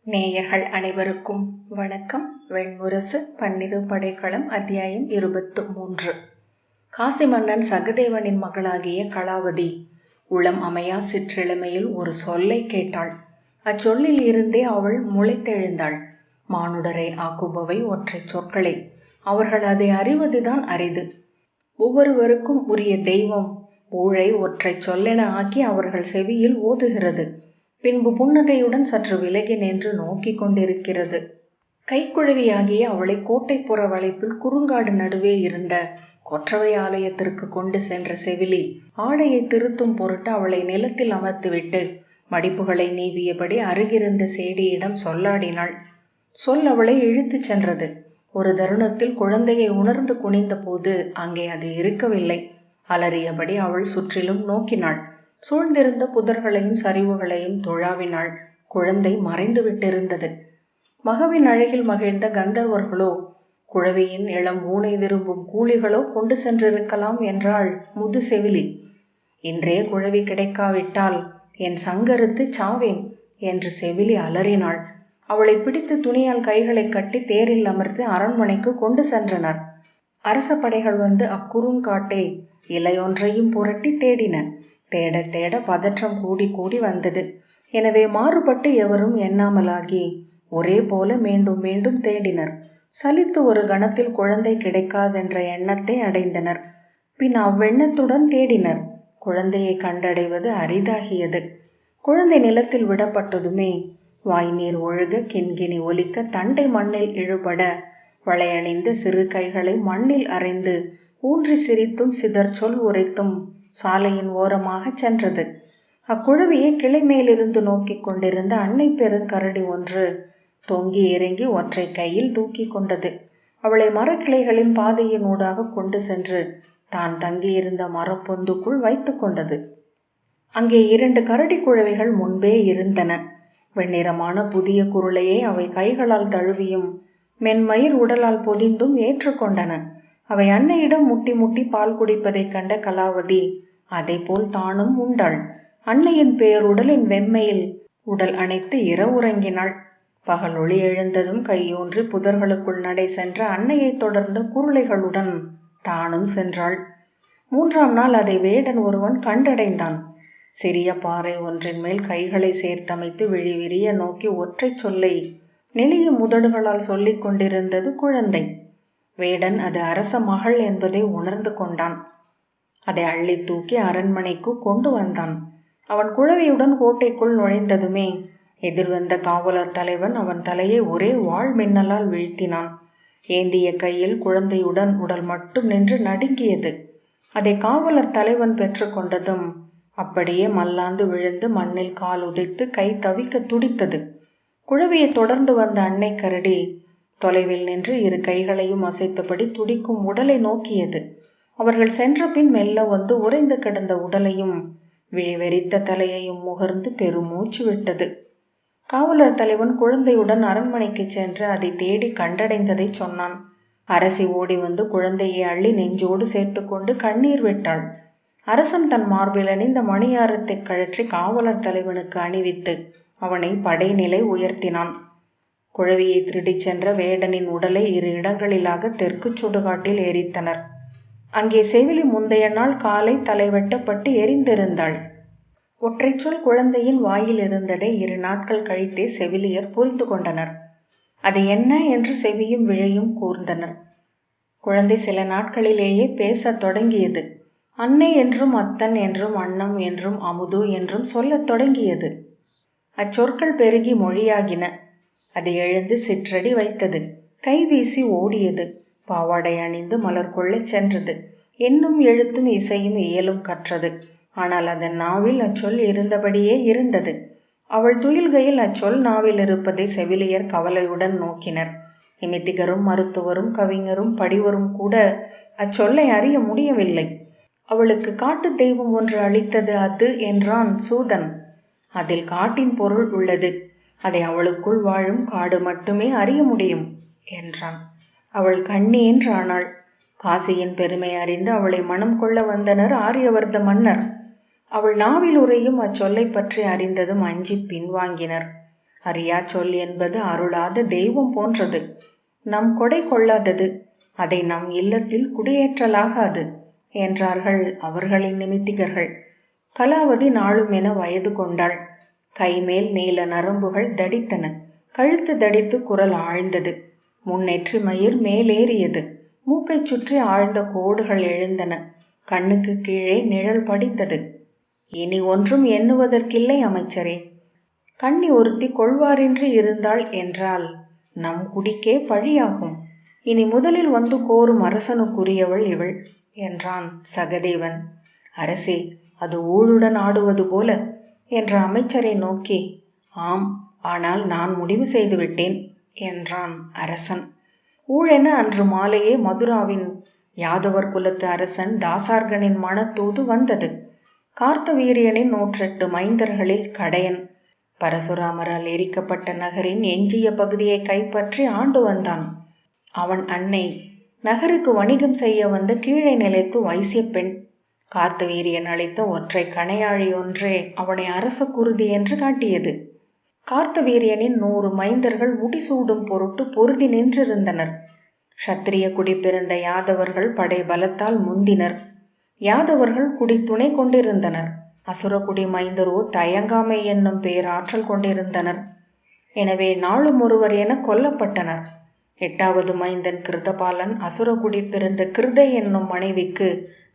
நேயர்கள் அனைவருக்கும் வணக்கம். வெண்முரசு பன்னிரு படைக்களம் அத்தியாயம் 23. காசி மன்னன் சகதேவனின் மகளாகிய கலாவதி உளம் அமையா சிற்றிளமையில் ஒரு சொல்லை கேட்டாள். அச்சொல்லில் இருந்தே அவள் முளைத்தெழுந்தாள். மானுடரை ஆக்குபவை ஒற்றை சொற்களை. அவர்கள் அதை அறிவதுதான் அரிது. ஒவ்வொருவருக்கும் உரிய தெய்வம் ஊழை ஒற்றை சொல்லென ஆக்கி அவர்கள் செவியில் ஓதுகிறது. பின்பு புன்னகையுடன் சற்று விலகி நின்று நோக்கி கொண்டிருக்கிறது. கைக்குழவியாகிய அவளை கோட்டைப்புற வளைப்பில் குறுங்காடு நடுவே இருந்த கொற்றவை ஆலயத்திற்கு கொண்டு சென்ற செவிலி ஆடையை திருத்தும் பொருட்டு அவளை நிலத்தில் அமர்த்திவிட்டு மடிப்புகளை நீவியபடி அருகிருந்த சேடியிடம் சொல்லாடினாள். சொல் அவளை இழுத்துச் சென்றது. ஒரு தருணத்தில் குழந்தையை உணர்ந்து குனிந்த போது அங்கே அது இருக்கவில்லை. அலறியபடி அவள் சுற்றிலும் நோக்கினாள். சூழ்ந்திருந்த புதர்களையும் சரிவுகளையும் துழாவினாள். குழந்தை மறைந்து விட்டிருந்தது. மகவின் அழகில் மகிழ்ந்த கந்தர்வர்களோ குழவியின் இளம் ஊனை விரும்பும் கூலிகளோ கொண்டு சென்றிருக்கலாம் என்றாள் முது செவிலி. இன்றே குழவி கிடைக்காவிட்டால் என் சங்கருத்து சாவேன் என்று செவிலி அலறினாள். அவளை பிடித்து துணியால் கைகளை கட்டி தேரில் அமர்த்தி அரண்மனைக்கு கொண்டு சென்றனர். அரச படைகள் வந்து அக்குறுங்காட்டை இலையொன்றையும் புரட்டி தேடின. தேட தேட பதற்றம் கூடி கூடி வந்தது. எனவே மாறுபட்டு எவரும் எண்ணாமலாகி ஒரே போல மீண்டும் மீண்டும் தேடினர். சலித்து ஒரு கணத்தில் குழந்தை கிடைக்காதென்ற எண்ணத்தை அடைந்தனர். பின் அவ்வெண்ணத்துடன் தேடினர். குழந்தையை கண்டடைவது அரிதாகியது. குழந்தை நிலத்தில் விடப்பட்டதுமே வாய்நீர் ஒழுக, கிண்கிணி ஒலிக்க, தண்டை மண்ணில் இழுபட, வளையணிந்த சிறு கைகளை மண்ணில் அரைந்து ஊன்றி சிரித்தும் சிதர் சொல் உரைத்தும் சாலையின் ஓரமாக சென்றது. அக்குழவியை கிளை மேலிருந்து நோக்கி கொண்டிருந்த அன்னை பெருங்கரடி ஒன்று தொங்கி இறங்கி ஒற்றை கையில் தூக்கி கொண்டது. அவளை மரக்கிளைகளின் பாதையின் ஊடாக கொண்டு சென்று தான் தங்கியிருந்த மரப்பொந்துக்குள் வைத்து கொண்டது. அங்கே 2 கரடி குழவிகள் முன்பே இருந்தன. வெண்ணிறமான புதிய குருளையை அவை கைகளால் தழுவியும் மென்மயிர் உடலால் பொதிந்தும் ஏற்றுக்கொண்டன. அவை அன்னையிடம் முட்டி முட்டி பால் குடிப்பதைக் கண்ட கலாவதி அதை போல் தானும் உண்டாள். அன்னையின் பேருடலின் வெம்மையில் உடல் அணைத்து உறங்கினாள். பகல் ஒளி எழுந்ததும் கையூன்றி புதர்களுக்குள் நடை சென்ற அன்னையை தொடர்ந்த குருளைகளுடன் தானும் சென்றாள். 3ஆம் நாள் அதை வேடன் ஒருவன் கண்டடைந்தான். சிறிய பாறை ஒன்றின் மேல் கைகளை சேர்த்தமைத்து விழிவிரிய நோக்கி ஒற்றை சொல்லை நெளிய முதடுகளால் சொல்லிக் கொண்டிருந்தது குழந்தை. வேடன் அது அரச மகள் என்பதை உணர்ந்து கொண்டான். அதை அள்ளி தூக்கி அரண்மனைக்கு கொண்டு வந்தான். அவன் குழவியுடன் கோட்டைக்குள் நுழைந்ததுமே எதிர்வந்த காவலர் தலைவன் அவன் தலையை ஒரே வாழ் மின்னலால் வீழ்த்தினான். ஏந்திய கையில் குழந்தையுடன் உடல் மட்டும் நின்று நடுங்கியது. அதை காவலர் தலைவன் பெற்று கொண்டதும் அப்படியே மல்லாந்து விழுந்து மண்ணில் கால் உதைத்து கை தவிக்க துடித்தது. குழவியை தொடர்ந்து வந்த அன்னை கரடி தொலைவில் நின்று 2 கைகளையும் அசைத்தபடி துடிக்கும் உடலை நோக்கியது. அவர்கள் சென்ற பின் மெல்ல வந்து உறைந்து கிடந்த உடலையும் விழிவெறித்த தலையையும் முகர்ந்து பெருமூச்சு விட்டது. காவலர் தலைவன் குழந்தையுடன் அரண்மனைக்கு சென்று அதை தேடி கண்டடைந்ததை சொன்னான். அரசி ஓடி வந்து குழந்தையை அள்ளி நெஞ்சோடு சேர்த்து கொண்டு கண்ணீர் விட்டாள். அரசன் தன் மார்பில் அணிந்த மணியாரத்தை கழற்றி காவலர் தலைவனுக்கு அணிவித்து அவனை படைநிலை உயர்த்தினான். குழவியை திருடிச் சென்ற வேடனின் உடலை 2 இடங்களிலாக தெற்கு சுடுகாட்டில் எரித்தனர். அங்கே செவிலி முந்தைய நாள் காலை தலைவெட்டப்பட்டு எரிந்திருந்தாள். ஒற்றை சொல் குழந்தையின் வாயில் இருந்ததை 2 நாட்கள் கழித்தே செவிலியர் புரிந்து கொண்டனர். அது என்ன என்று செவியும் விழையும் கூர்ந்தனர். குழந்தை சில நாட்களிலேயே பேசத் தொடங்கியது. அன்னை என்றும் அத்தன் என்றும் அன்னம் என்றும் அமுது என்றும் சொல்லத் தொடங்கியது. அச்சொற்கள் பெருகி மொழியாகின. அது எழுந்து சிற்றடி வைத்தது. கைவீசி ஓடியது. பாவாடை அணிந்து மலர் கொள்ளச் சென்றது. எண்ணும் எழுத்தும் இசையும் இயலும் கற்றது. ஆனால் அதன் நாவில் அச்சொல் இருந்தபடியே இருந்தது. அவள் துயில்கையில் அச்சொல் நாவில் இருப்பதை செவிலியர் கவலையுடன் நோக்கினர். நிமித்திகரும் மருத்துவரும் கவிஞரும் படிவரும் கூட அச்சொல்லை அறிய முடியவில்லை. அவளுக்கு காட்டு தெய்வம் ஒன்று அளித்தது அது என்றான் சூதன். அதில் காட்டின் பொருள் உள்ளது. அதை அவளுக்குள் வாழும் காடு மட்டுமே அறிய முடியும் என்றான். அவள் கண்ணி என்றானாள். காசியின் பெருமை அறிந்து அவளை மனம் கொள்ள வந்தனர் ஆரியவர்த மன்னர். அவள் நாவில் உரையும் அச்சொல்லை பற்றி அறிந்ததும் அஞ்சி பின்வாங்கினர். அறியா சொல் என்பது அருளாத தெய்வம் போன்றது. நம் கொடை கொள்ளாதது அதை நம் இல்லத்தில் குடியேற்றலாகாது என்றார்கள் அவர்களின் நிமித்திகர்கள். கலாவதி நாளும் என வயது கொண்டாள். கைமேல் நீல நரம்புகள் தடித்தன. கழுத்து தடித்து குரல் ஆழ்ந்தது. முன்னெற்றி மயிர் மேலேறியது. மூக்கை சுற்றி ஆழ்ந்த கோடுகள் எழுந்தன. கண்ணுக்கு கீழே நிழல் படிந்தது. இனி ஒன்றும் எண்ணுவதற்கில்லை அமைச்சரே. கண்ணி ஒருத்தி கொள்வாரின்றி இருந்தாள் என்றால் நம் குடிக்கே பழியாகும். இனி முதலில் வந்து கோரும் அரசனுக்குரியவள் இவள் என்றான் சகதேவன். அரசே, அது ஊழுடன் ஆடுவது போல என்ற அமைச்சரை நோக்கி, ஆம், ஆனால் நான் முடிவு செய்துவிட்டேன் என்றான் அரசன். ஊழென அன்று மாலையே மதுராவின் யாதவர் குலத்து அரசன் தாசார்கனின் மனத்தூது வந்தது. கார்த்தவீரியனின் 108 மைந்தர்களில் கடையன் பரசுராமரால் எரிக்கப்பட்ட நகரின் எஞ்சிய பகுதியை கைப்பற்றி ஆண்டு வந்தான். அவன் அன்னை நகருக்கு வணிகம் செய்ய வந்த கீழே நிலைத்து வைசிய பெண். கார்த்தவீரியன் அளித்த ஒற்றை கணையாழி ஒன்றே அவனை அரச குருதி என்று காட்டியது. கார்த்தவீரியனின் 100 மைந்தர்கள் முடிசூடும் பொருட்டு பொருதி நின்றிருந்தனர். சத்திரிய குடி பிறந்த யாதவர்கள் படை பலத்தால் முந்தினர். யாதவர்கள் குடி துணை கொண்டிருந்தனர். அசுரகுடி மைந்தரோ தயங்காமை என்னும் பேராற்றல் கொண்டிருந்தனர். எனவே நாளும் ஒருவர் என கொல்லப்பட்டனர். 8வது மைந்தன் கிருதபாலன் அசுரகுடி பிறந்த கிருதை என்னும் மனைவிக்கு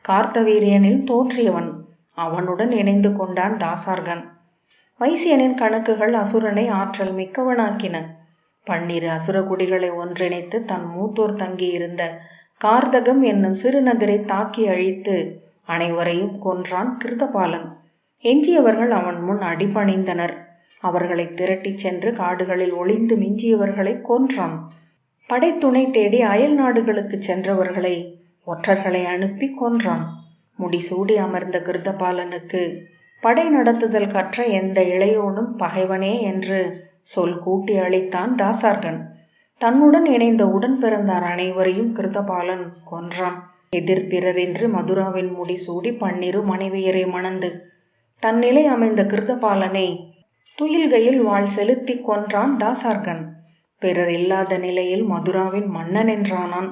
கார்த்தவீரியனில் தோன்றியவன். அவனுடன் இணைந்து கொண்டான் தாசார்கன். வைசியனின் கணக்குகள் அசுரனை ஆற்றல் மிக்கவனாக்கின. 12 அசுரகுடிகளை ஒன்றிணைத்து தன் மூத்தோர் தங்கியிருந்த கார்தகம் என்னும் சிறுநகரை தாக்கி அழித்து அனைவரையும் கொன்றான் கிருதபாலன். எஞ்சியவர்கள் அவன் முன் அடிபணிந்தனர். அவர்களை திரட்டிச் சென்று காடுகளில் ஒளிந்து மிஞ்சியவர்களை கொன்றான். படைத்துணை தேடி அயல் நாடுகளுக்கு சென்றவர்களை ஒற்றர்களை அனுப்பி கொன்றான். முடிசூடி அமர்ந்த கிருதபாலனுக்கு படை நடத்துதல் கற்ற எந்த இளையோனும் பகைவனே என்று சொல் கூட்டி அளித்தான் தாசார்கன். தன்னுடன் இணைந்த உடன் பிறந்தார் அனைவரையும் கிருதபாலன் கொன்றான். எதிர்பிறரின்றி மதுராவின் முடிசூடி 12 மனைவியரை மணந்து தன்னிலை அமைந்த கிருதபாலனை துயில்கையில் வாழ் செலுத்தி கொன்றான் தாசார்கன். பிறர் இல்லாத நிலையில் மதுராவின் மன்னன் என்றானான்.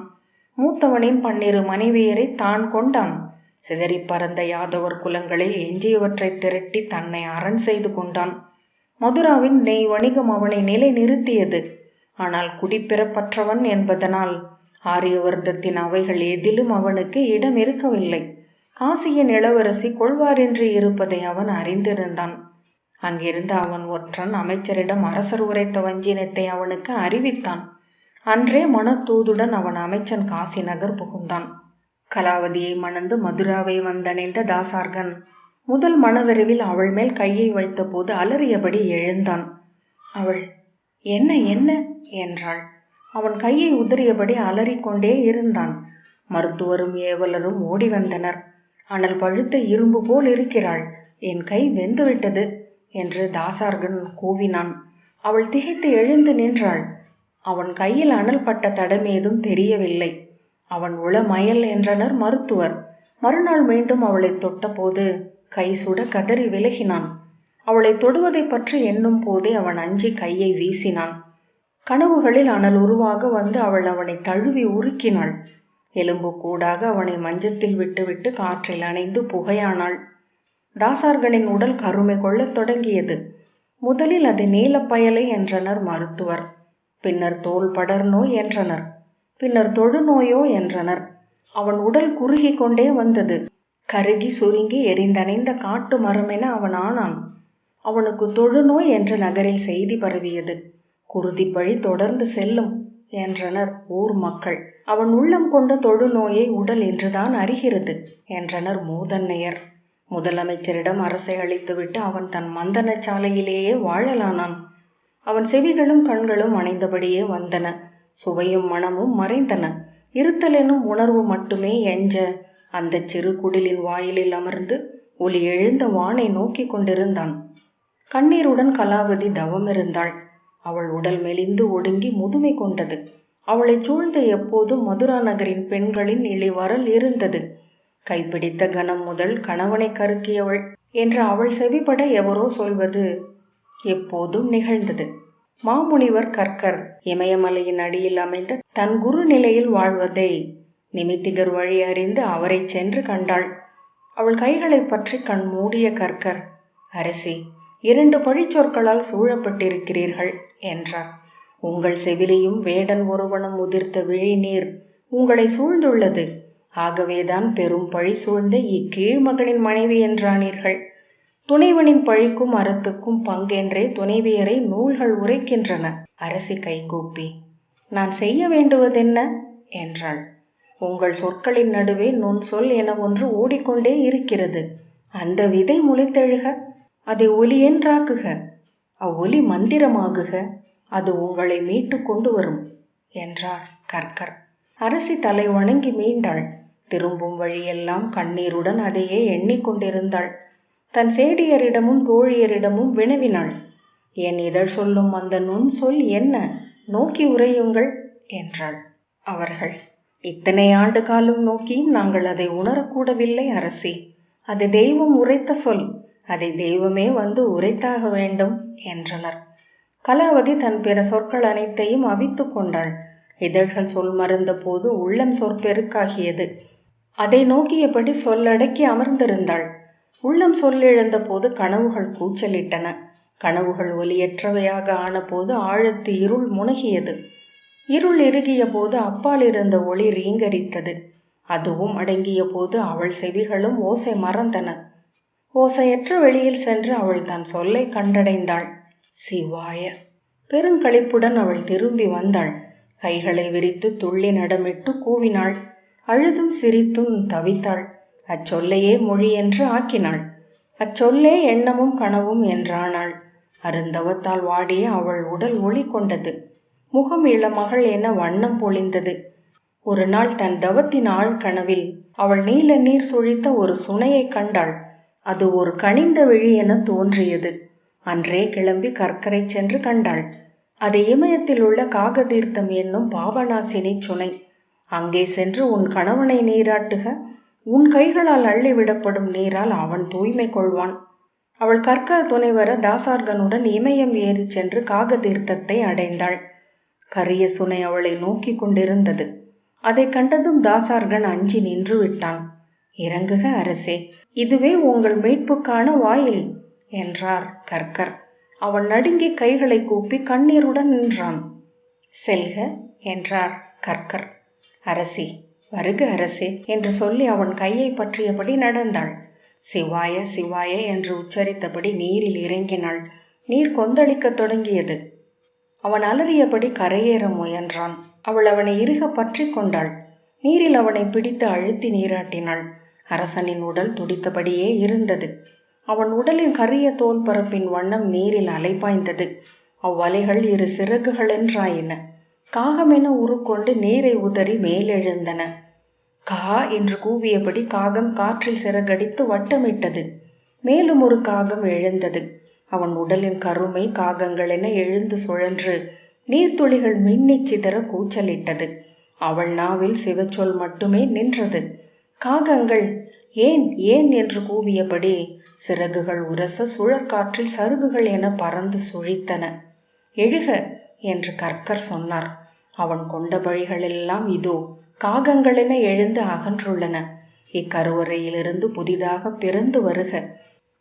மூத்தவனின் 12 மனைவியரை தான் கொண்டான். சிதறி பறந்த யாதவர் குலங்களில் எஞ்சியவற்றை திரட்டி தன்னை அரண் செய்து கொண்டான். மதுராவின் நெய் வணிகம் அவனை நிலை நிறுத்தியது. ஆனால் குடிப்பிறப்பற்றவன் என்பதனால் ஆரியவர்த்தத்தின் அவைகள் எதிலும் அவனுக்கு இடம் இருக்கவில்லை. காசியின் இளவரசி கொள்வாரின்றி இருப்பதை அவன் அறிந்திருந்தான். அங்கிருந்து அவன் ஒற்றன் அமைச்சரிடம் அரசர் உரைத்த வஞ்சினத்தை அவனுக்கு அறிவித்தான். அன்றே மனத்தூதுடன் அவன் அமைச்சன் காசி நகர் புகுந்தான். கலாவதியை மணந்து மதுராவை வந்தடைந்த தாசார்கன் முதல் மனவெறிவில் அவள் மேல் கையை வைத்த போது அலறியபடி எழுந்தான். அவள் என்ன என்ன என்றாள். அவன் கையை உதறியபடி அலறிக்கொண்டே இருந்தான். மருத்துவரும் ஏவலரும் ஓடி வந்தனர். அனல் பழுத்த இரும்பு போல் இருக்கிறாள், என் கை வெந்துவிட்டது என்று தாசார்கன் கூவினான். அவள் திகைத்து எழுந்து நின்றாள். அவன் கையில் அனல் பட்ட தடமேதும் தெரியவில்லை. அவன் உளமயல் என்றனர் மருத்துவர். மறுநாள் மீண்டும் அவளை தொட்டபோது கை சுட கதறி விலகினான். அவளை தொடுவதை பற்றி எண்ணும் போதே அவன் அஞ்சி கையை வீசினான். கனவுகளில் அனல் உருவாக வந்து அவள் அவனை தழுவி உருக்கினாள். எலும்பு கூடாக அவனை மஞ்சத்தில் விட்டுவிட்டு காற்றில் அணைந்து புகையானாள். தாசார்கனின் உடல் கருமை கொள்ளத் தொடங்கியது. முதலில் அது நீலப்பயலை என்றனர் மருத்துவர். பின்னர் தோல் படர் நோய் என்றனர். பின்னர் தொழுநோயோ என்றனர். அவன் உடல் குறுகி கொண்டே வந்தது. கருகி சுருங்கி எரிந்தணைந்த காட்டு மரமென அவன் ஆனான். அவனுக்கு தொழுநோய் என்ற நகரில் செய்தி பரவியது. குருதிப்பழி தொடர்ந்து செல்லும் என்றனர் ஊர் மக்கள். அவன் உள்ளம் கொண்ட தொழுநோயை உடல் என்றுதான் அறிகிறது என்றனர் மூதன்னையர். முதலமைச்சரிடம் அரசை அளித்துவிட்டு அவன் தன் மந்தன சாலையிலேயே வாழலானான். அவன் செவிகளும் கண்களும் அணைந்தபடியே வந்தன. சுவையும் மனமும் மறைந்தன. இருத்தல் எனும் உணர்வு மட்டுமே எஞ்ச அந்த சிறு குடிலின் வாயிலில் அமர்ந்து ஒலி எழுந்த வானை நோக்கி கொண்டிருந்தான். கண்ணீருடன் கலாவதி தவமிருந்தாள். அவள் உடல் மெலிந்து ஒடுங்கி முதுமை கொண்டது. அவளை சூழ்ந்து எப்போதும் மதுரா நகரின் பெண்களின் இழிவரல் இருந்தது. கைப்பிடித்த கணம் முதல் கணவனை கருக்கியவள் என்று அவள் செவிப்பட எவரோ சொல்வது எப்போதும் நிகழ்ந்தது. மாமுனிவர் கற்கர் இமயமலையின் அடியில் அமைந்த தன் குரு நிலையில் வாழ்வதை நிமித்திகர் வழி அறிந்து அவரை சென்று கண்டாள். அவள் கைகளை பற்றி கண் மூடிய கற்கர், அரசி, 2 பழிச்சொற்களால் சூழப்பட்டிருக்கிறீர்கள் என்றார். உங்கள் செவிலியும் வேடன் ஒருவனும் உதிர்த்த விழிநீர் உங்களை சூழ்ந்துள்ளது. ஆகவேதான் பெரும் பழி சூழ்ந்த இக்கீழ்மகனின் மனைவி என்றானீர்கள். துணைவனின் பழிக்கும் அறத்துக்கும் பங்கென்றே துணைவியரை நூல்கள் உரைக்கின்றன. அரசி கைகூப்பி, நான் செய்ய வேண்டுவதென்ன என்றாள். உங்கள் சொற்களின் நடுவே நுண் சொல் என ஒன்று ஓடிக்கொண்டே இருக்கிறது. அந்த விதை முளைத்தெழுக, அதை ஒலி என்றாக்குக, அவ்வொலி மந்திரமாகுக, அது உங்களை மீட்டு கொண்டு வரும் என்றார் கற்கர். அரசி தலை வணங்கி மீண்டாள். திரும்பும் வழியெல்லாம் கண்ணீருடன் அதையே எண்ணிக்கொண்டிருந்தாள். தன் சேடியரிடமும் தோழியரிடமும் வினவினாள். என் இதழ் சொல்லும் அந்த நுண் சொல் என்ன? நோக்கி உரையுங்கள் என்றாள். அவர்கள், இத்தனை ஆண்டு காலம் நோக்கியும் நாங்கள் அதை உணரக்கூடவில்லை அரசி. அது தெய்வம் உரைத்த சொல், அதை தெய்வமே வந்து உரைத்தாக வேண்டும் என்றனர். கலாவதி தன் பிற சொற்கள் அனைத்தையும் அவித்து கொண்டாள். இதழ்கள் சொல் மறந்த போது உள்ளம் சொற்பெருக்காகியது. அதை நோக்கியபடி சொல்லடக்கி அமர்ந்திருந்தாள். உள்ளம் சொல்லிழந்த போது கனவுகள் கூச்சலிட்டன. கனவுகள் ஒலியற்றவையாக ஆனபோது ஆழத்து இருள் முனகியது. இருள் இறுகிய போது அப்பால் இருந்த ஒளி ரீங்கரித்தது. அதுவும் அடங்கிய போது அவள் செவிகளும் ஓசை மறந்தன. ஓசையற்ற வெளியில் சென்று அவள் தன் சொல்லை கண்டடைந்தாள். சிவாய! பெருங்களிப்புடன் அவள் திரும்பி வந்தாள். கைகளை விரித்து துள்ளி நடமிட்டு கூவினாள். அழுதும் சிரித்தும் தவித்தாள். அச்சொல்லையே மொழி என்று ஆக்கினாள். அச்சொல்லே எண்ணமும் கனவும் என்றானாள். அருந்தவத்தால் வாடிய அவள் உடல் ஒளி கொண்டது. முகம் இளமகள் என வண்ணம் பொழிந்தது. ஒரு நாள் தன் தவத்தின் ஆழ்கனவில் அவள் நீல நீர் சுழித்த ஒரு சுனையை கண்டாள். அது ஒரு கனிந்த விழி என தோன்றியது. அன்றே கிளம்பி கற்கரை சென்று கண்டாள். அது இமயத்தில் உள்ள காகதீர்த்தம் என்னும் பாபநாசினி சுனை. அங்கே சென்று உன் கணவனை நீராட்டுக. உன் கைகளால் அள்ளிவிடப்படும் நீரால் அவன் தூய்மை கொள்வான். அவள் கற்கர் துணைவர தாசார்கனுடன் இமயம் ஏறி சென்று காகதீர்த்தத்தை அடைந்தாள். கரிய சுனை அவளை நோக்கி கொண்டிருந்தது. அதை கண்டதும் தாசார்கன் அஞ்சி நின்று விட்டான். இறங்குக அரசே, இதுவே உங்கள் மீட்புக்கான வாயில் என்றார் கற்கர். அவன் நடுங்கி கைகளை கூப்பி கண்ணீருடன் நின்றான். செல்க என்றார் கற்கர். அரசி, வருக அரசே என்று சொல்லி அவன் கையை பற்றியபடி நடந்தாள். சிவாய சிவாய என்று உச்சரித்தபடி நீரில் இறங்கினாள். நீர் கொந்தளிக்கத் தொடங்கியது. அவன் அலறியபடி கரையேற முயன்றான். அவள் அவனை இறுக பற்றி கொண்டாள். நீரில் அவனை பிடித்து அழுத்தி நீராட்டினாள். அரசனின் உடல் துடித்தபடியே இருந்தது. அவன் உடலின் கரிய தோல் பரப்பின் வண்ணம் நீரில் அலைபாய்ந்தது. அவ்வலைகள் 2 சிறகுகள் என்றாயின. காகமென உருக்கொண்டு நீரை உதறி மேலெழுந்தன. கா என்று கூவியபடி காகம் காற்றில் சிறகடித்து வட்டமிட்டது. மேலும் ஒரு காகம் எழுந்தது. அவன் உடலின் கருமை காகங்களென எழுந்து சுழன்று நீர்த்துளிகள் மின்னிச் சிதற கூச்சலிட்டது. அவள் நாவில் சிவச்சொல் மட்டுமே நின்றது. காகங்கள் ஏன் ஏன் என்று கூவியபடி சிறகுகள் உரச சுழற்காற்றில் சருகுகள் என பறந்து சுழித்தன. எழுக என்று கற்கர் சொன்னார். அவன் கொண்ட பழிகளெல்லாம் இதோ காகங்களென எழுந்து அகன்றுள்ளன. இக்கருவறையிலிருந்து புதிதாக பிறந்து வருக.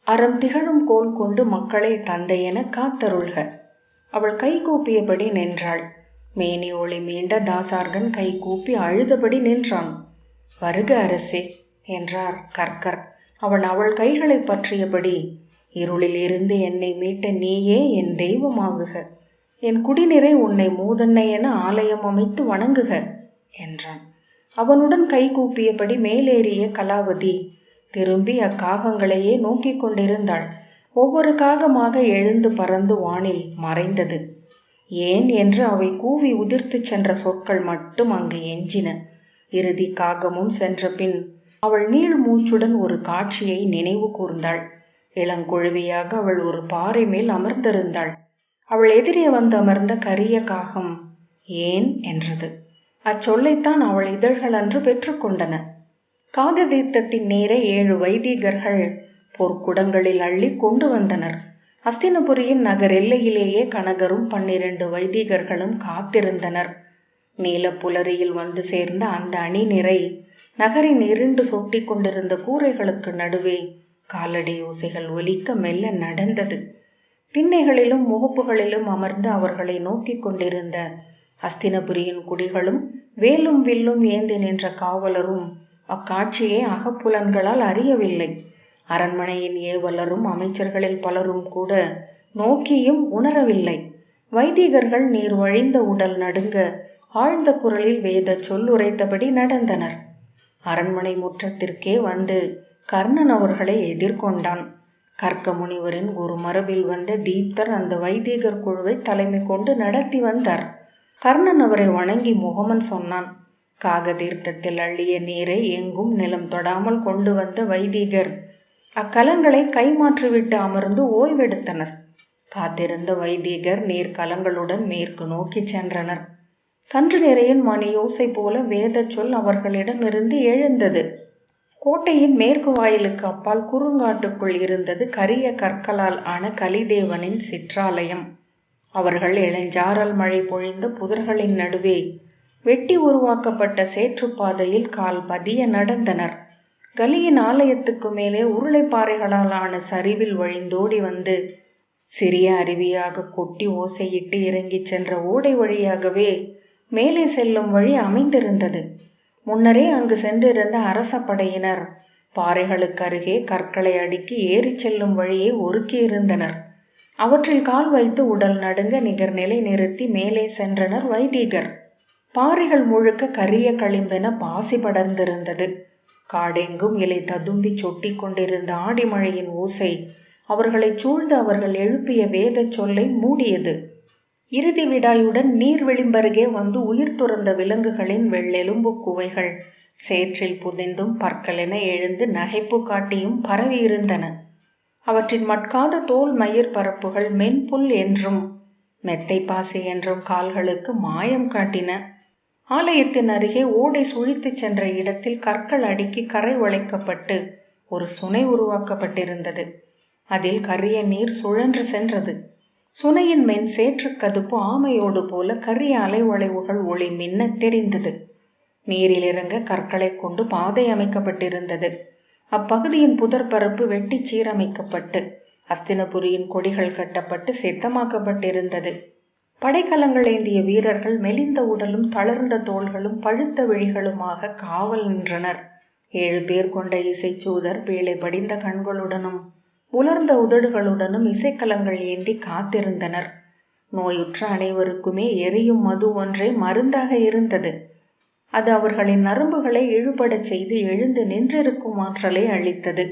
அறம் திகழும் கோல் கொண்டு மக்களை தந்தையென காத்தருள்க. அவள் கை கூப்பியபடி நின்றாள். மேனி ஒளி மீண்ட தாசார்கன் கை கூப்பி அழுதபடி நின்றான். வருக அரசே என்றார் கற்கர். அவள் கைகளை பற்றியபடி, இருளில் இருந்து என்னை மீட்ட நீயே என் தெய்வமாகுக. என் குடிநிறை உன்னை மூதன்னை என ஆலயம் அமைத்து வணங்குக என்றான். அவனுடன் கை கூப்பியபடி மேலேறிய கலாவதி திரும்பி அக்காகங்களையே நோக்கி கொண்டிருந்தாள். ஒவ்வொரு காகமாக எழுந்து பறந்து வானில் மறைந்தது. ஏன் என்று அவை கூவி உதிர்த்து சென்ற சொற்கள் மட்டும் அங்கு எஞ்சின. இறுதி காகமும் சென்ற பின் அவள் நீள் மூச்சுடன் ஒரு காட்சியை நினைவு கூர்ந்தாள். இளங்குழுவியாக அவள் ஒரு பாறை மேல் அமர்ந்திருந்தாள். அவள் எதிரே வந்து அமர்ந்த கரிய காகம் ஏன் என்றது. அச்சொல்லைத்தான் அவள் இதழ்கள் அன்று பெற்றுக்கொண்டன. காகதீர்த்தத்தின் நீரை 7 வைதிகர்கள் பொற்குடங்களில் அள்ளி கொண்டு வந்தனர். அஸ்தினபுரியின் நகர் எல்லையிலேயே கனகரும் 12 வைதிகர்களும் காத்திருந்தனர். நீலப்புலரியில் வந்து சேர்ந்த அந்த அணிநிறை நகரின் இருண்டு சொட்டி கொண்டிருந்த கூரைகளுக்கு நடுவே காலடி ஓசைகள் ஒலிக்க மெல்ல நடந்தது. திண்ணைகளிலும் முகப்புகளிலும் அமர்ந்து அவர்களை நோக்கி கொண்டிருந்த அஸ்தினபுரியின் குடிகளும் வேலும் வில்லும் ஏந்தி நின்ற காவலரும் அக்காட்சியை அகப்புலன்களால் அறியவில்லை. அரண்மனையின் ஏவலரும் அமைச்சர்களில் பலரும் கூட நோக்கியும் உணரவில்லை. வைதிகர்கள் நீர் வழிந்த உடல் நடுங்க ஆழ்ந்த குரலில் வேத சொல் உரைத்தபடி நடந்தனர். அரண்மனை முற்றத்திற்கே வந்து கர்ணன் அவர்களை எதிர்கொண்டான். கர்க்க முனிவரின் ஒரு மரபில் வந்த தீப்தர் அந்த வைதிகர் குழுவை தலைமை கொண்டு நடத்தி வந்தார். கர்ணன் அவரை வணங்கி முகமன் சொன்னான். காகதீர்த்தத்தில் அள்ளிய நீரை எங்கும் நிலம் தொடாமல் கொண்டு வந்த வைதிகர் அக்கலங்களை கைமாற்றிவிட்டு அமர்ந்து ஓய்வெடுத்தனர். காத்திருந்த வைதிகர் நீர்க்கலங்களுடன் மேற்கு நோக்கி சென்றனர். கன்று நிறையின் மணியோசை போல வேத சொல் அவர்களிடமிருந்து எழுந்தது. கோட்டையின் மேற்கு வாயிலுக்கு அப்பால் குறுங்காட்டுக்குள் இருந்தது கரிய கற்களால் ஆன கலிதேவனின் சிற்றாலயம். அவர்கள் இளஞ்சாரல் மழை பொழிந்த புதர்களின் நடுவே வெட்டி உருவாக்கப்பட்ட சேற்றுப்பாதையில் கால் பதிய நடந்தனர். கலியின் ஆலயத்துக்கு மேலே உருளைப்பாறைகளால் ஆன சரிவில் வழிந்தோடி வந்து சிறிய அருவியாக கொட்டி ஓசையிட்டு இறங்கிச் சென்ற ஓடை வழியாகவே மேலே செல்லும் வழி அமைந்திருந்தது. முன்னரே அங்கு சென்றிருந்த அரச படையினர் பாறைகளுக்கு அருகே கற்களை அடுக்கி ஏறி செல்லும் வழியை ஒருக்கியிருந்தனர். அவற்றில் கால் வைத்து உடல் நடுங்க நிகர்நிலை நிறுத்தி மேலே சென்றனர் வைதிகர். பாறைகள் முழுக்க கரிய களிம்பென பாசி படர்ந்திருந்தது. காடெங்கும் இலை ததும்பி சொட்டி கொண்டிருந்த ஆடிமழையின் ஓசை அவர்களை சூழ்ந்து அவர்கள் எழுப்பிய வேத சொல்லை மூடியது. இறுதி விடாயுடன் நீர் விளிம்பருகே வந்து உயிர் துறந்த விலங்குகளின் வெள்ளெலும்பு குவைகள் சேற்றில் புதைந்தும் பற்களென எழுந்து நகைப்பு காட்டியும் பரவி இருந்தன. அவற்றின் மட்காத தோல் மயிர் பரப்புகள் மென்புல் என்றும் மெத்தை பாசி என்றும் கால்களுக்கு மாயம் காட்டின. ஆலயத்தின் அருகே ஓடை சுழித்து சென்ற இடத்தில் கற்கள் அடுக்கி கரை உழைக்கப்பட்டு ஒரு சுனை உருவாக்கப்பட்டிருந்தது. அதில் கரிய நீர் சுழன்று சென்றது. சுனையின் மென் சேற்று கதுப்பு ஆமையோடு போல கரிய அலை வளைவுகள் ஒளி மின்ன தெரிந்தது. நீரில் இறங்க கற்களை கொண்டு பாதை அமைக்கப்பட்டிருந்தது. அப்பகுதியின் புதர் பரப்பு வெட்டி சீரமைக்கப்பட்டு அஸ்தினபுரியின் கொடிகள் கட்டப்பட்டு சித்தமாக்கப்பட்டிருந்தது. படைக்கலங்கள் ஏந்திய வீரர்கள் மெலிந்த உடலும் தளர்ந்த தோள்களும் பழுத்த விழிகளுமாக காவல் நின்றனர். 7 பேர் கொண்ட இசைச்சூதர் பீழை படிந்த கண்களுடனும் உலர்ந்த உதடுகளுடனும் இசைக்கலங்கள் ஏந்தி காத்திருந்தனர். நோயுற்ற அனைவருக்குமே எரியும் மது ஒன்றே மருந்தாக இருந்தது. அது அவர்களின் நரம்புகளை இழுபடச் செய்து எழுந்து நின்றிருக்கும் ஆற்றலை அளித்தது.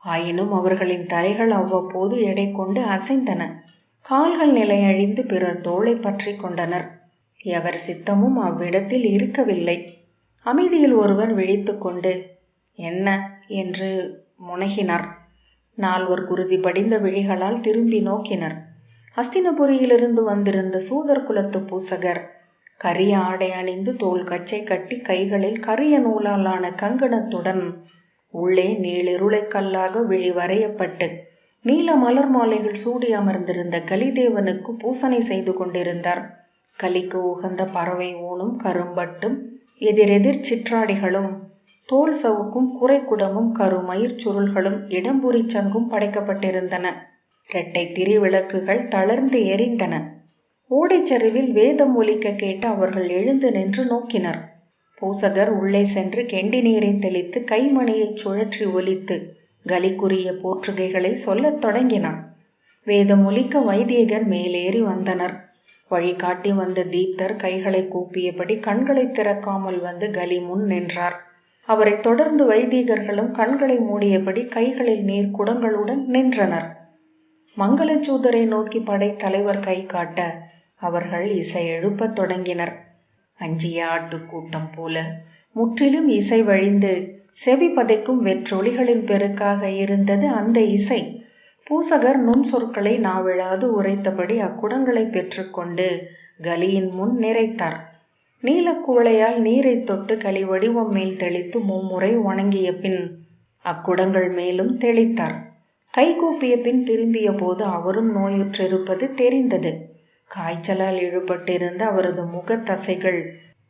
ஆயினும் அவர்களின் தலைகள் அவ்வப்போது எடை கொண்டு அசைந்தன. கால்கள் நிலையழிந்து பிறர் தோளை பற்றி கொண்டனர். எவர் சித்தமும் அவ்விடத்தில் இருக்கவில்லை. அமைதியில் ஒருவர் விழித்து கொண்டு என்ன என்று முனகினார். 4 குருதி படிந்த விழிகளால் திரும்பி நோக்கினர். அஸ்தினபுரியிலிருந்து வந்திருந்த சூதர் குலத்து பூசகர் கரிய ஆடை அணிந்து தோல் கச்சை கட்டி கைகளில் கரிய நூலாலான கங்கணத்துடன் உள்ளே நீளிருளை கல்லாக விழி வரையப்பட்டு நீல மலர் மாலைகள் சூடி அமர்ந்திருந்த கலிதேவனுக்கு பூசனை செய்து கொண்டிருந்தார். கலிக்கு உகந்த பறவை ஊனும் கரும்பட்டும் எதிரெதிர் சிற்றாடிகளும் தோல் சவுக்கும் குறைக்குடமும் கருமயிர் சுருள்களும் இடம்புரி சங்கும் படைக்கப்பட்டிருந்தன. இரட்டை திரி விளக்குகள் தளர்ந்து எரிந்தன. ஓடைச்சரிவில் வேதம் ஒலிக்க கேட்டு அவர்கள் எழுந்து நின்று நோக்கினர். பூசகர் உள்ளே சென்று கெண்டி நீரை தெளித்து கைமணியை சுழற்றி ஒலித்து கலிக்குரிய போற்றுகைகளை சொல்லத் தொடங்கினான். வேதம் ஒலிக்க வைதிகர் மேலேறி வந்தனர். வழிகாட்டி வந்த தீப்தர் கைகளை கூப்பியபடி கண்களை திறக்காமல் வந்து கலி முன் நின்றார். அவரை தொடர்ந்து வைதிகர்களும் கண்களை மூடியபடி கைகளில் நீர் குடங்களுடன் நின்றனர். மங்களச்சூதரை நோக்கி படை தலைவர் கை காட்ட அவர்கள் இசை எழுப்பத் தொடங்கினர். அஞ்சிய ஆட்டுக்கூட்டம் போல முற்றிலும் இசை வழிந்து செவி பதைக்கும் வெற்றொலிகளின் பெருக்காக இருந்தது அந்த இசை. பூசகர் நுண் சொற்களை நாவிழாது உரைத்தபடி அக்குடங்களை பெற்றுக்கொண்டு கலியின் முன் நிறைத்தார். நீலக்குவளையால் நீரை தொட்டு கலி வடிவம் மேல் தெளித்து 3 முறை வணங்கிய பின் அக்குடங்கள் மேலும் தெளித்தார். கைகூப்பிய பின் திரும்பிய போது அவரும் நோயுற்றிருப்பது தெரிந்தது. காய்ச்சலால் இழுபட்டிருந்த அவரது முகத்தசைகள்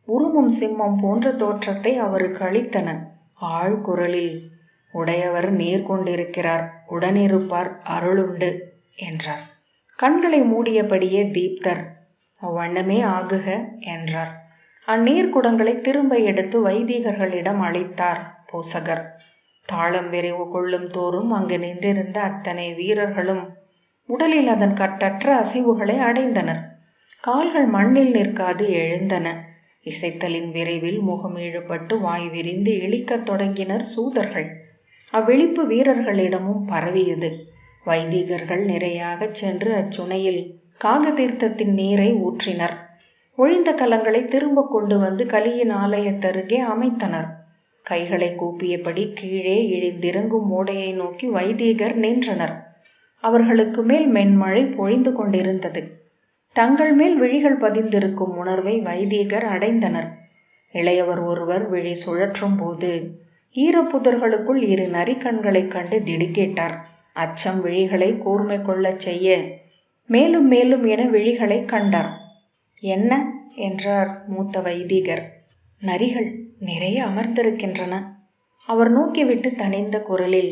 உருமும் சிம்மம் போன்ற தோற்றத்தை அவருக்கு அளித்தன. ஆழ்குரலில், "உடையவர் நீர் கொண்டிருக்கிறார், உடனிருப்பார், அருளுண்டு" என்றார். கண்களை மூடியபடியே தீப்தர், "அவ்வண்ணமே ஆகுக" என்றார். அந்நீர் குடங்களை திரும்ப எடுத்து வைதிகர்களிடம் அளித்தார் பூசகர். தாளம் விரைவு கொள்ளும் தோறும் அங்கு நின்றிருந்த அத்தனை வீரர்களும் உடலில் அதன் கட்டற்ற அசைவுகளை அடைந்தனர். கால்கள் மண்ணில் நிற்காது எழுந்தன. இசைத்தலின் விரைவில் முகம் இழுபட்டு வாய் விரிந்து இழிக்கத் தொடங்கினர் சூதர்கள். அவ்விழிப்பு வீரர்களிடமும் பரவியது. வைதிகர்கள் நிறையாகச் சென்று அச்சுனையில் காகதீர்த்தத்தின் நீரை ஊற்றினர். ஒழிந்த கலங்களை திரும்ப கொண்டு வந்து கலியின் ஆலயத்தருகே அமைத்தனர். கைகளை கூப்பியபடி கீழே இழிந்திறங்கும் ஓடையை நோக்கி வைதிகர் நின்றனர். அவர்களுக்கு மேல் மென்மழை பொழிந்து கொண்டிருந்தது. தங்கள் மேல் விழிகள் பதிந்திருக்கும் உணர்வை வைதிகர் அடைந்தனர். இளையவர் ஒருவர் விழி சுழற்றும் போது ஈரப்புதர்களுக்குள் 2 நரிக்கண்களைக் கண்டு திடுக்கிட்டார். அச்சம் விழிகளை கூர்மை கொள்ளச் செய்ய மேலும் மேலும் என விழிகளை கண்டார். "என்ன?" என்றார் மூத்த வைதிகர். "நரிகள் நிறைய அமர்ந்திருக்கின்றன." அவர் நோக்கிவிட்டு தனிந்த குரலில்,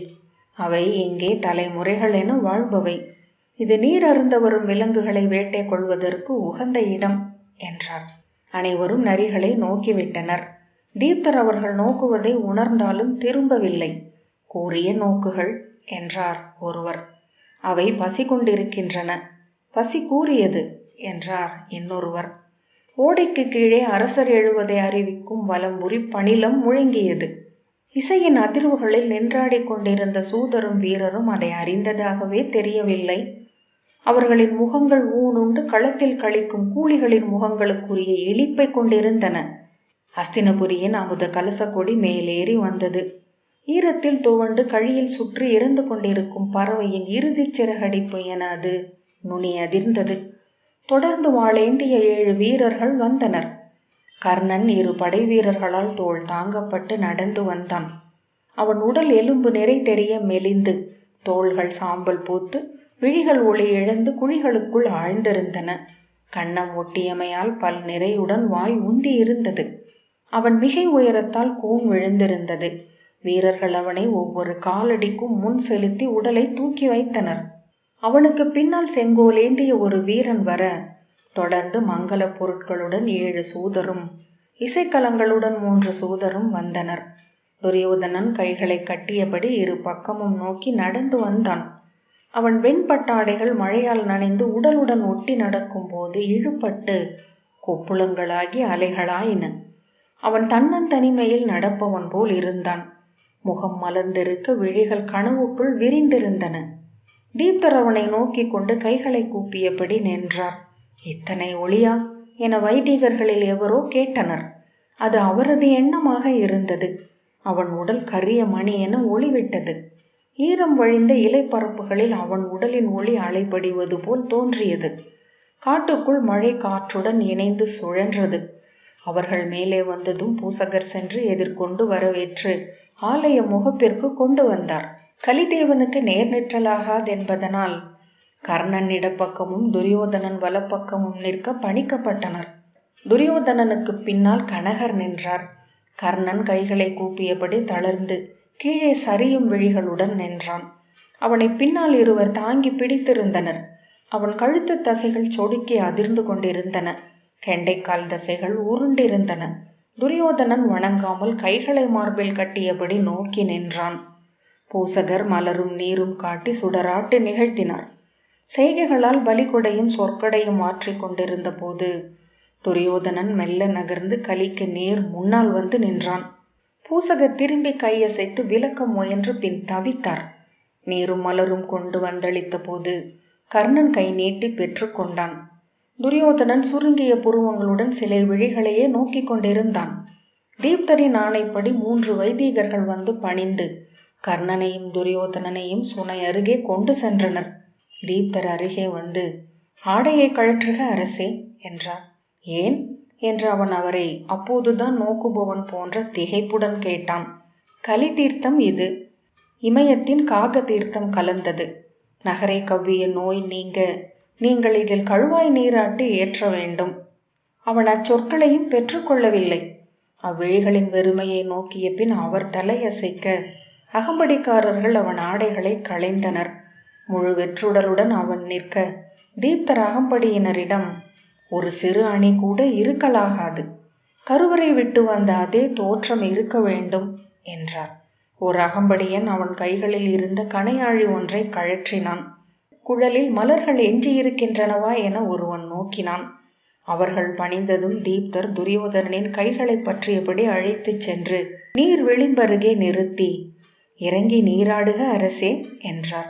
"அவை இங்கே தலைமுறைகள் என வாழ்பவை. இது நீர் அருந்த வரும் விலங்குகளை வேட்டை கொள்வதற்கு உகந்த இடம்" என்றார். அனைவரும் நரிகளை நோக்கிவிட்டனர். தீப்தர் அவர்கள் நோக்குவதை உணர்ந்தாலும் திரும்பவில்லை. "கூரிய நோக்குகள்" என்றார் ஒருவர். "அவை பசி கொண்டிருக்கின்றன." "பசி கூறியது" என்றார் இன்னொருவர். ஓடைக்கு கீழே அரசர் எழுவதை அறிவிக்கும் வலம்புரி பணிலம் முழங்கியது. இசையின் அதிர்வுகளில் நின்றாடி கொண்டிருந்த சூதரும் வீரரும் அதை அறிந்ததாகவே தெரியவில்லை. அவர்களின் முகங்கள் ஊனுண்டு களத்தில் கழிக்கும் கூலிகளின் முகங்களுக்குரிய இழிப்பை கொண்டிருந்தன. அஸ்தினபுரியின் அமுத கலச கொடி மேலேறி வந்தது. ஈரத்தில் துவண்டு கழியில் சுற்றி இறந்து கொண்டிருக்கும் பறவையின் இறுதிச் சிறகடிப்பு என அது நுனி அதிர்ந்தது. தொடர்ந்து வாளேந்திய 7 வீரர்கள் வந்தனர். கர்ணன் 2 படை வீரர்களால் தோள் தாங்கப்பட்டு நடந்து வந்தான். அவன் உடல் எலும்பு நிறை தெரிய மெலிந்து, தோள்கள் சாம்பல் பூத்து, விழிகள் ஒளி இழந்து குழிகளுக்குள் ஆழ்ந்திருந்தன. கன்னம் ஒட்டியமையால் பல் நிறையுடன் வாய் உந்தி இருந்தது. அவன் மிகை உயரத்தால் கூன் விழுந்திருந்தது. வீரர்கள் அவனை ஒவ்வொரு காலடிக்கும் முன் செலுத்தி உடலை தூக்கி வைத்தனர். அவனுக்கு பின்னால் செங்கோலேந்திய ஒரு வீரன் வர, தொடர்ந்து மங்கள பொருட்களுடன் 7 சூதரும் இசைக்கலங்களுடன் 3 சூதரும் வந்தனர். துரியோதனன் கைகளை கட்டியபடி 2 பக்கமும் நோக்கி நடந்து வந்தான். அவன் வெண்பட்டாடைகள் மழையால் நனைந்து உடலுடன் ஒட்டி நடக்கும் போது இழுபட்டு கொப்புளங்களாகி அலைகளாயின. அவன் தன்னந்தனிமையில் நடப்பவன் போல் இருந்தான். முகம் மலர்ந்திருக்க விழிகள் கனவுக்குள் விரிந்திருந்தன. தீப்தர் அவனை நோக்கி கொண்டு கைகளை கூப்பியபடி நின்றார். "இத்தனை ஒளியா?" என வைதிகர்களில் எவரோ கேட்டனர். அது அவரது எண்ணமாக இருந்தது. அவன் உடல் கரிய மணி என ஒளிவிட்டது. ஈரம் வழிந்த இலைப்பரப்புகளில் அவன் உடலின் ஒளி அலைபடிவது போல் தோன்றியது. காட்டுக்குள் மழை காற்றுடன் இணைந்து சுழன்றது. அவர்கள் மேலே வந்ததும் பூசகர் சென்று எதிர்கொண்டு வரவேற்று ஆலய முகப்பிற்கு கொண்டு வந்தார். கலிதேவனுக்கு நேர் நிற்றலாகாதென்பதனால் கர்ணன் இடப்பக்கமும் துரியோதனன் வலப்பக்கமும் நிற்க பணிக்கப்பட்டனர். துரியோதனனுக்கு பின்னால் கனகர் நின்றார். கர்ணன் கைகளை கூப்பியபடி தளர்ந்து கீழே சரியும் விழிகளுடன் நின்றான். அவனை பின்னால் 2 தாங்கி பிடித்திருந்தனர். அவன் கழுத்து தசைகள் சொடுக்கி அதிர்ந்து கொண்டிருந்தன. கெண்டைக்கால் தசைகள் உருண்டிருந்தன. துரியோதனன் வணங்காமல் கைகளை மார்பில் கட்டியபடி நோக்கி நின்றான். பூசகர் மலரும் நீரும் காட்டி சுடராட்டு நிகழ்த்தினார். செய்கைகளால் பலிகொடையும் சொற்கடையும் மாற்றிக் கொண்டிருந்த போது துரியோதனன் மெல்ல நகர்ந்து கலிக்கு நேர் முன்னால் வந்து நின்றான். பூசகர் திரும்பி கையசைத்து விலக்க முயன்று பின் தவித்தார். நீரும் மலரும் கொண்டு வந்தளித்த போது கர்ணன் கை நீட்டி பெற்று கொண்டான். துரியோதனன் சுருங்கிய புருவங்களுடன் சிலை விழிகளையே நோக்கி கொண்டிருந்தான். தீப்தரின் ஆணைப்படி 3 வைதிகர்கள் வந்து பணிந்து கர்ணனையும் துரியோதனனையும் சுனை அருகே கொண்டு சென்றனர். தீப்தர் அருகே வந்து, "ஆடையை கழற்றுக அரசே" என்றார். "ஏன்?" என்று அவன் அவரை அப்போதுதான் நோக்குபவன் போன்ற திகைப்புடன் கேட்டான். "கலி தீர்த்தம் இது." இமயத்தின் காக தீர்த்தம் கலந்தது. நகரை கவ்விய நோய் நீங்க நீங்கள் இதில் கழுவாய் நீராட்டி ஏற்ற வேண்டும். அவன் அச்சொற்களையும் பெற்றுக்கொள்ளவில்லை. அவ்விழிகளின் வெறுமையை நோக்கிய பின் அவர் தலையசைக்க அகம்படிக்காரர்கள் அவன் ஆடைகளை களைந்தனர். முழு வெற்றுடலுடன் அவன் நிற்க தீப்தர் அகம்படியினரிடம், ஒரு சிறு அணி கூட இருக்கலாகாது. கருவறை விட்டு வந்த அதே தோற்றம் இருக்க வேண்டும் என்றார். ஒரு அகம்படியன் அவன் கைகளில் இருந்த கணையாழி ஒன்றை கழற்றினான். குழலில் மலர்கள் எஞ்சியிருக்கின்றனவா என ஒருவன் நோக்கினான். அவர்கள் பணிந்ததும் தீப்தர் துரியோதனனின் கைகளை பற்றியபடி அழைத்துச் சென்று நீர் விளிம்பருகே நிறுத்தி, இறங்கி நீராடுக அரசே என்றார்.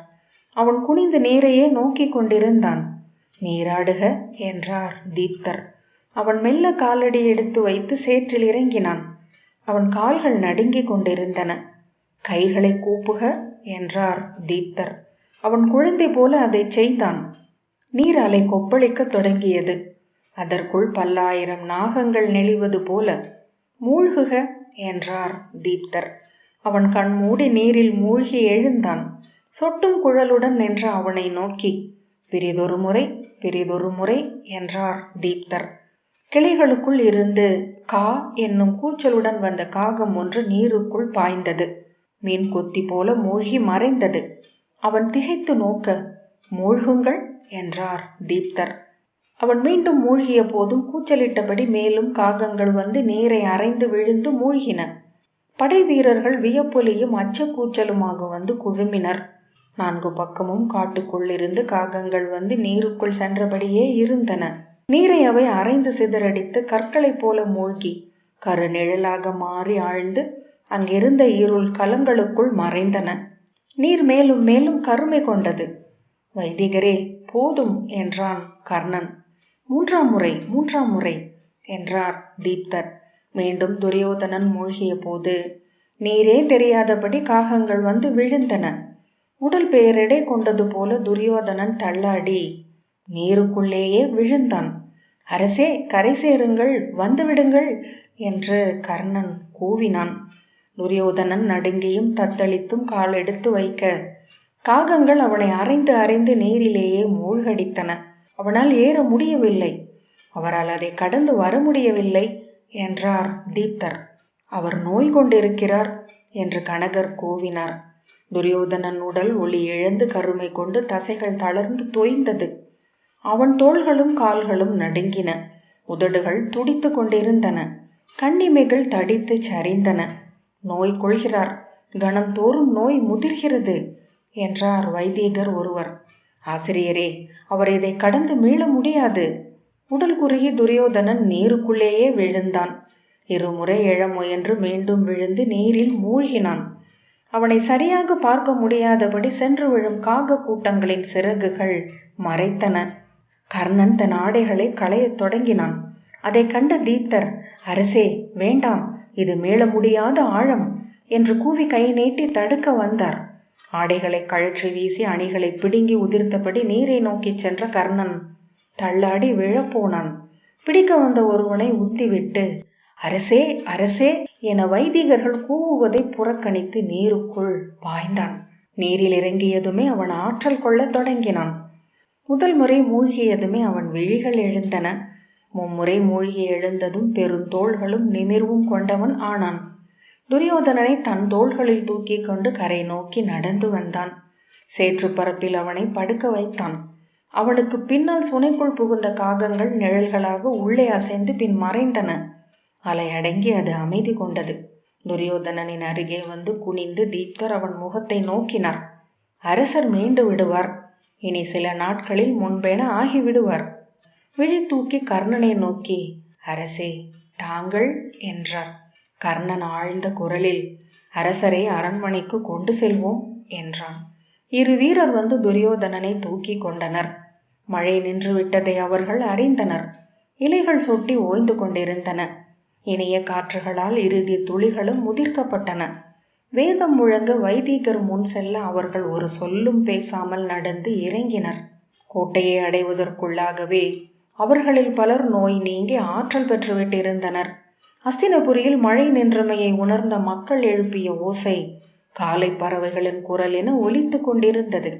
அவன் குனிந்து நீரையே நோக்கி கொண்டிருந்தான். நீராடுக என்றார் தீப்தர். அவன் மெல்ல காலடி எடுத்து வைத்து சேற்றில் இறங்கினான். அவன் கால்கள் நடுங்கிக் கொண்டிருந்தன. கைகளை கூப்புக என்றார் தீப்தர். அவன் குழந்தை போல அதை செய்தான். நீர் அலை கொப்பளிக்க தொடங்கியது. அதற்குள் பல்லாயிரம் நாகங்கள் நெளிவது போல. மூழ்குக என்றார் தீப்தர். அவன் கண் மூடி நீரில் மூழ்கி எழுந்தான். சொட்டும் குழலுடன் நின்ற அவனை நோக்கி பிரிதொரு முறை பிரிதொரு முறை என்றார் தீப்தர். கிளைகளுக்குள் இருந்து கா என்னும் கூச்சலுடன் வந்த காகம் ஒன்று நீருக்குள் பாய்ந்தது. மீன் கொத்தி போல மூழ்கி மறைந்தது. அவன் திகைத்து நோக்க, மூழ்குங்கள் என்றார் தீப்தர். அவன் மீண்டும் மூழ்கிய போதும் கூச்சலிட்டபடி மேலும் காகங்கள் வந்து நீரை அரைந்து விழுந்து மூழ்கின. படை வீரர்கள் வியப்பொலியும் அச்சக்கூச்சலுமாக வந்து குழுமினர். 4 பக்கமும் காட்டுக்குள்ளிருந்து காகங்கள் வந்து நீருக்குள் சென்றபடியே இருந்தன. நீரை அவை அரைந்து சிதறடித்து கற்களைப் போல மூழ்கி கருநிழலாக மாறி ஆழ்ந்து அங்கிருந்த இருள் கலங்களுக்குள் மறைந்தன. நீர் மேலும் மேலும் கருமை கொண்டது. வைதிகரே, போதும் என்றான் கர்ணன். 3ஆம் முறை 3ஆம் முறை என்றார் தீப்தர். மீண்டும் துரியோதனன் மூழ்கிய போது நீரே தெரியாதபடி காகங்கள் வந்து விழுந்தன. உடல் பேரெடை கொண்டது போல துரியோதனன் தள்ளாடி நீருக்குள்ளேயே விழுந்தான். அரசே, கரை சேருங்கள், வந்துவிடுங்கள் என்று கர்ணன் கூவினான். துரியோதனன் நடுங்கியும் தத்தளித்தும் கால் எடுத்து வைக்க காகங்கள் அவனை அரைந்து அரைந்து நீரிலேயே மூழ்கடித்தன. அவனால் ஏற முடியவில்லை. அவரால் அதை கடந்து வர முடியவில்லை என்றார் தீப்தர். அவர் நோய் கொண்டிருக்கிறார் என்று கனகர் கூவினார். துரியோதனன் உடல் ஒளி இழந்து கருமை கொண்டு தசைகள் தளர்ந்து தொய்ந்தது. அவன் தோள்களும் கால்களும் நடுங்கின. உதடுகள் துடித்து கொண்டிருந்தன. கண்ணிமைகள் தடித்து சரிந்தன. நோய் கொள்கிறார், கணம் தோறும் நோய் முதிர்கிறது என்றார் வைதீகர் ஒருவர். ஆசிரியரே, அவர் இதை கடந்து மீள முடியாது. உடல் குறுகி துரியோதனன் நீருக்குள்ளேயே விழுந்தான். 2 முறை எழ முயன்று மீண்டும் விழுந்து நீரில் மூழ்கினான். அவனை சரியாக பார்க்க முடியாதபடி சென்று விழும் காக கூட்டங்களின் சிறகுகள் மறைத்தன. கர்ணன் தன் ஆடைகளை களையத் தொடங்கினான். அதை கண்ட தீப்தர், அரசே வேண்டாம், இது மீள முடியாத ஆழம் என்று கூவி கை நீட்டி தடுக்க வந்தார். ஆடைகளை கழற்றி வீசி அணிகளை பிடுங்கி உதிர்த்தபடி நீரை நோக்கி சென்ற கர்ணன் தள்ளாடி விழப்போனான். பிடிக்க வந்த ஒருவனை உந்திவிட்டு அரசே அரசே என வைதிகர்கள் கூவுவதை புறக்கணித்து நீருக்குள் பாய்ந்தான். நீரில் இறங்கியதுமே அவன் ஆற்றல் கொள்ள தொடங்கினான். முதல் முறை மூழ்கியதுமே அவன் விழிகள் எழுந்தன. 3 முறை மூழ்கி எழுந்ததும் பெருந்தோள்களும் நிமிர்வும் கொண்டவன் ஆனான். துரியோதனனை தன் தோள்களில் தூக்கி கொண்டு கரை நோக்கி நடந்து வந்தான். சேற்று பரப்பில் அவனை படுக்க வைத்தான். அவனுக்கு பின்னால் சுனைக்குள் புகுந்த காகங்கள் நிழல்களாக உள்ளே அசைந்து பின் மறைந்தன. அலை அடங்கி அது அமைதி கொண்டது. துரியோதனனின் அருகே வந்து குனிந்து தீப்தர் அவன் முகத்தை நோக்கினார். அரசர் மீண்டு விடுவார். இனி சில நாட்களில் முன்பென ஆகிவிடுவார். விழி தூக்கி கர்ணனை நோக்கி அரசே தாங்கள் என்றார். கர்ணன் ஆழ்ந்த குரலில் அரசரை அரண்மனைக்கு கொண்டு செல்வோம் என்றான். 2 வீரர் வந்து துரியோதனனை தூக்கி கொண்டனர். மழை நின்று விட்டதை அவர்கள் அறிந்தனர். இலைகள் சொட்டி ஓய்ந்து கொண்டிருந்தன. இனிய காற்றுகளால் இறுதி துளிகளும் முதிர்க்கப்பட்டன. வேதம் முழங்க வைதீகர் முன் செல்ல அவர்கள் ஒரு சொல்லும் பேசாமல் நடந்து இறங்கினர். கோட்டையை அடைவதற்குள்ளாகவே அவர்களில் பலர் நோய் நீங்கி ஆற்றல் பெற்றுவிட்டிருந்தனர். அஸ்தினபுரியில் மழை நின்றமையை உணர்ந்த மக்கள் எழுப்பிய ஓசை காலை பறவைகளின் குரல் என ஒலித்து கொண்டிருந்தது.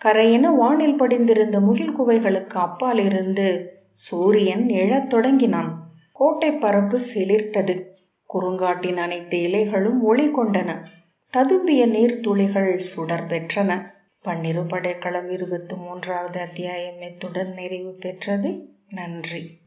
கரையென வானில் படிந்திருந்த முகில் குவைகளுக்கு அப்பால் இருந்து சூரியன் எழத் தொடங்கினான். கோட்டை பரப்பு சிலிர்த்தது. குறுங்காட்டின் அனைத்து இலைகளும் ஒளி கொண்டன. ததும்பிய நீர்த்துளிகள் சுடர் பெற்றன. பன்னிரு படைக்களம் 23வது அத்தியாயம் இத்துடன் நிறைவு பெற்றது. நன்றி.